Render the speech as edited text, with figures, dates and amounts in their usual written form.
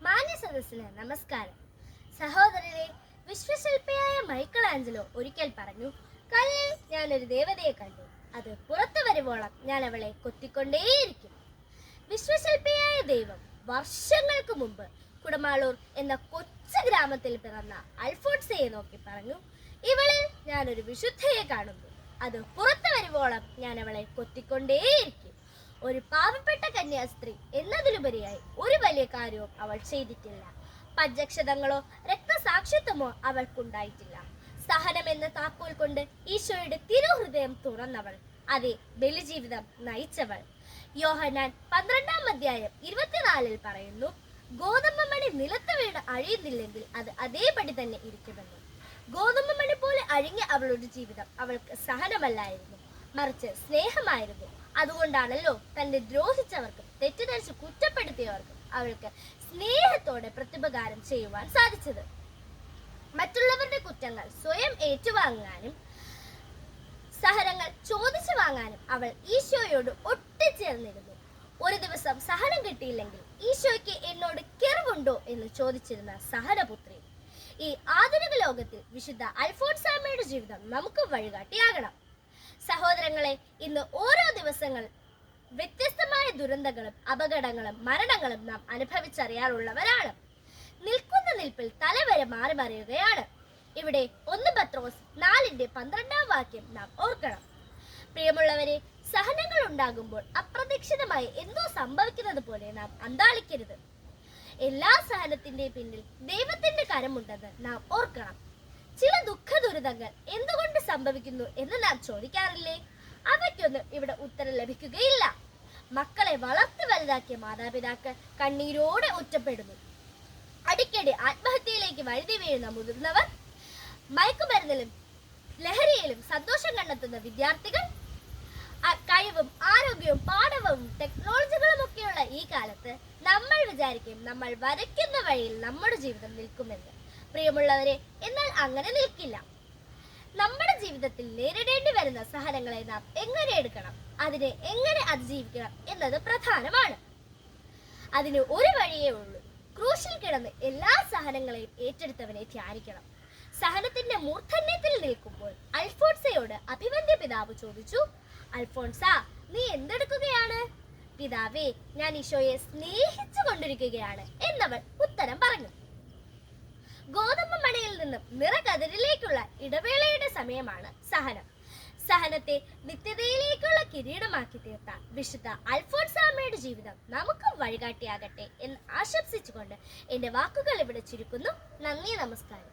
മാന്യ സദസ്സിന് നമസ്കാരം. സഹോദരരെ, വിശ്വശില്പിയായ മൈക്കൽ ആഞ്ചലോ ഒരിക്കൽ പറഞ്ഞു, കല്ലിൽ ഞാനൊരു ദേവതയെ കണ്ടു, അത് പുറത്തു വരുവോളം ഞാൻ അവളെ കൊത്തിക്കൊണ്ടേയിരിക്കും. വിശ്വശില്പിയായ ദൈവം വർഷങ്ങൾക്ക് മുമ്പ് കുടമാളൂർ എന്ന കൊച്ചു ഗ്രാമത്തിൽ പിറന്ന അൽഫോൺസയെ നോക്കി പറഞ്ഞു, ഇവളിൽ ഞാനൊരു വിശുദ്ധയെ കാണുന്നു, അത് പുറത്തു വരുവോളം ഞാൻ അവളെ കൊത്തിക്കൊണ്ടേയിരിക്കും. ഒരു പാവപ്പെട്ട കന്യാസ്ത്രീ എന്നതിലുപരിയായി ഒരു വലിയ കാര്യവും അവൾ ചെയ്തിട്ടില്ല. പഞ്ചക്ഷതങ്ങളോ രക്തസാക്ഷിത്വമോ അവൾക്കുണ്ടായിട്ടില്ല. സഹനം എന്ന താക്കോൽ കൊണ്ട് ഈശോയുടെ തിരുഹൃദയം തുറന്നവൾ, അതേ ബലിജീവിതം നയിച്ചവൾ. യോഹന്നാൻ 12:24 പറയുന്നു, ഗോതമ്പ് മണി നിലത്ത് വീണ് അഴിയുന്നില്ലെങ്കിൽ അത് അതേപടി തന്നെ ഇരിക്കുമെന്ന്. ഗോതമ്പ് മണി പോലെ അഴിഞ്ഞ അവളുടെ ജീവിതം അവൾക്ക് സഹനമല്ലായിരുന്നു, മറിച്ച് സ്നേഹമായിരുന്നു. അതുകൊണ്ടാണല്ലോ തന്നെ ദ്രോഹിച്ചവർക്കും തെറ്റിദ്ധരിച്ച് കുറ്റപ്പെടുത്തിയവർക്കും അവൾക്ക് സ്നേഹത്തോടെ പ്രത്യുപകാരം ചെയ്യുവാൻ സാധിച്ചത്. മറ്റുള്ളവരുടെ കുറ്റങ്ങൾ സ്വയം ഏറ്റുവാങ്ങാനും സഹനങ്ങൾ ചോദിച്ചു വാങ്ങാനും അവൾ ഈശോയോട് ഒട്ടിച്ചേർന്നിരുന്നു. ഒരു ദിവസം സഹനം കിട്ടിയില്ലെങ്കിൽ ഈശോയ്ക്ക് എന്നോട് കിറവുണ്ടോ എന്ന് ചോദിച്ചിരുന്ന സഹനപുത്രി. ഈ ആധുനിക ലോകത്തിൽ വിശുദ്ധ അൽഫോൺസാമ്മയുടെ ജീവിതം നമുക്ക് വഴികാട്ടിയാകണം. സഹോദരങ്ങളെ, ഇന്ന് ഓരോ ദിവസങ്ങൾ വ്യത്യസ്തമായ ദുരന്തങ്ങളും അപകടങ്ങളും മരണങ്ങളും നാം അനുഭവിച്ചറിയാറുള്ളവരാണ്. നിൽക്കുന്ന നിൽപ്പിൽ തലവരെ മാറി മറിയുകയാണ്. ഇവിടെ 1 പത്രോസ് 4:12 നാം ഓർക്കണം. പ്രിയമുള്ളവരെ, സഹനങ്ങൾ ഉണ്ടാകുമ്പോൾ അപ്രതീക്ഷിതമായി എന്തോ സംഭവിക്കുന്നത് പോലെ നാം അന്താളിക്കരുത്. എല്ലാ സഹനത്തിന്റെ പിന്നിൽ ദൈവത്തിന്റെ കരമുണ്ടെന്ന് നാം ഓർക്കണം. ചില ദുഃഖ ദുരിതങ്ങൾ എന്തുകൊണ്ട് സംഭവിക്കുന്നു എന്ന് നാം ചോദിക്കാറില്ലേ? അവയ്ക്കൊന്നും ഇവിടെ ഉത്തരം ലഭിക്കുകയില്ല. മക്കളെ വളർത്തി വലുതാക്കിയ മാതാപിതാക്കൾ കണ്ണീരോടെ ഒറ്റപ്പെടുന്നു. അടിക്കടി ആത്മഹത്യയിലേക്ക് വഴുതി വീഴുന്ന മുതിർന്നവർ, മയക്കുമരുന്നിലും ലഹരിയിലും സന്തോഷം കണ്ടെത്തുന്ന വിദ്യാർത്ഥികൾ, കഴിവും ആരോഗ്യവും പാഠവും ടെക്നോളജികളും ഒക്കെയുള്ള ഈ കാലത്ത് നമ്മൾ വിചാരിക്കും നമ്മൾ വരയ്ക്കുന്ന വഴിയിൽ നമ്മുടെ ജീവിതം നിൽക്കുമെന്ന്. പ്രിയമുള്ളവരെ, എന്നാൽ അങ്ങനെ നിൽക്കില്ല. നമ്മുടെ ജീവിതത്തിൽ നേരിടേണ്ടി വരുന്ന സഹനങ്ങളെ നാം എങ്ങനെ എടുക്കണം, അതിനെ എങ്ങനെ അതിജീവിക്കണം എന്നത് പ്രധാനമാണ്. അതിന് ഒരു വഴിയേ ഉള്ളൂ. ക്രൂശിൽ കിടന്ന് എല്ലാ സഹനങ്ങളെയും ഏറ്റെടുത്തവനെ ധ്യാനിക്കണം. സഹനത്തിന്റെ മൂർധന്യത്തിൽ നിൽക്കുമ്പോൾ അൽഫോൺസയോട് അഭിമന്യ പിതാവ് ചോദിച്ചു, അൽഫോൺസ, നീ എന്തെടുക്കുകയാണ്? പിതാവേ, ഞാൻ ഈശോയെ സ്നേഹിച്ചു കൊണ്ടിരിക്കുകയാണ് എന്നവൾ ഉത്തരം പറഞ്ഞു. ഗോതമ്പ് മണിയിൽ നിന്നും നിറകതിരിലേക്കുള്ള ഇടവേളയുടെ സമയമാണ് സഹനം. സഹനത്തെ നിത്യതയിലേക്കുള്ള കിരീടമാക്കി തീർത്ത വിശുദ്ധ അൽഫോൺസാമ്മയുടെ ജീവിതം നമുക്ക് വഴികാട്ടിയാകട്ടെ എന്ന് ആശംസിച്ചുകൊണ്ട് എന്റെ വാക്കുകൾ ഇവിടെ ചുരുക്കുന്നു. നന്ദി, നമസ്കാരം.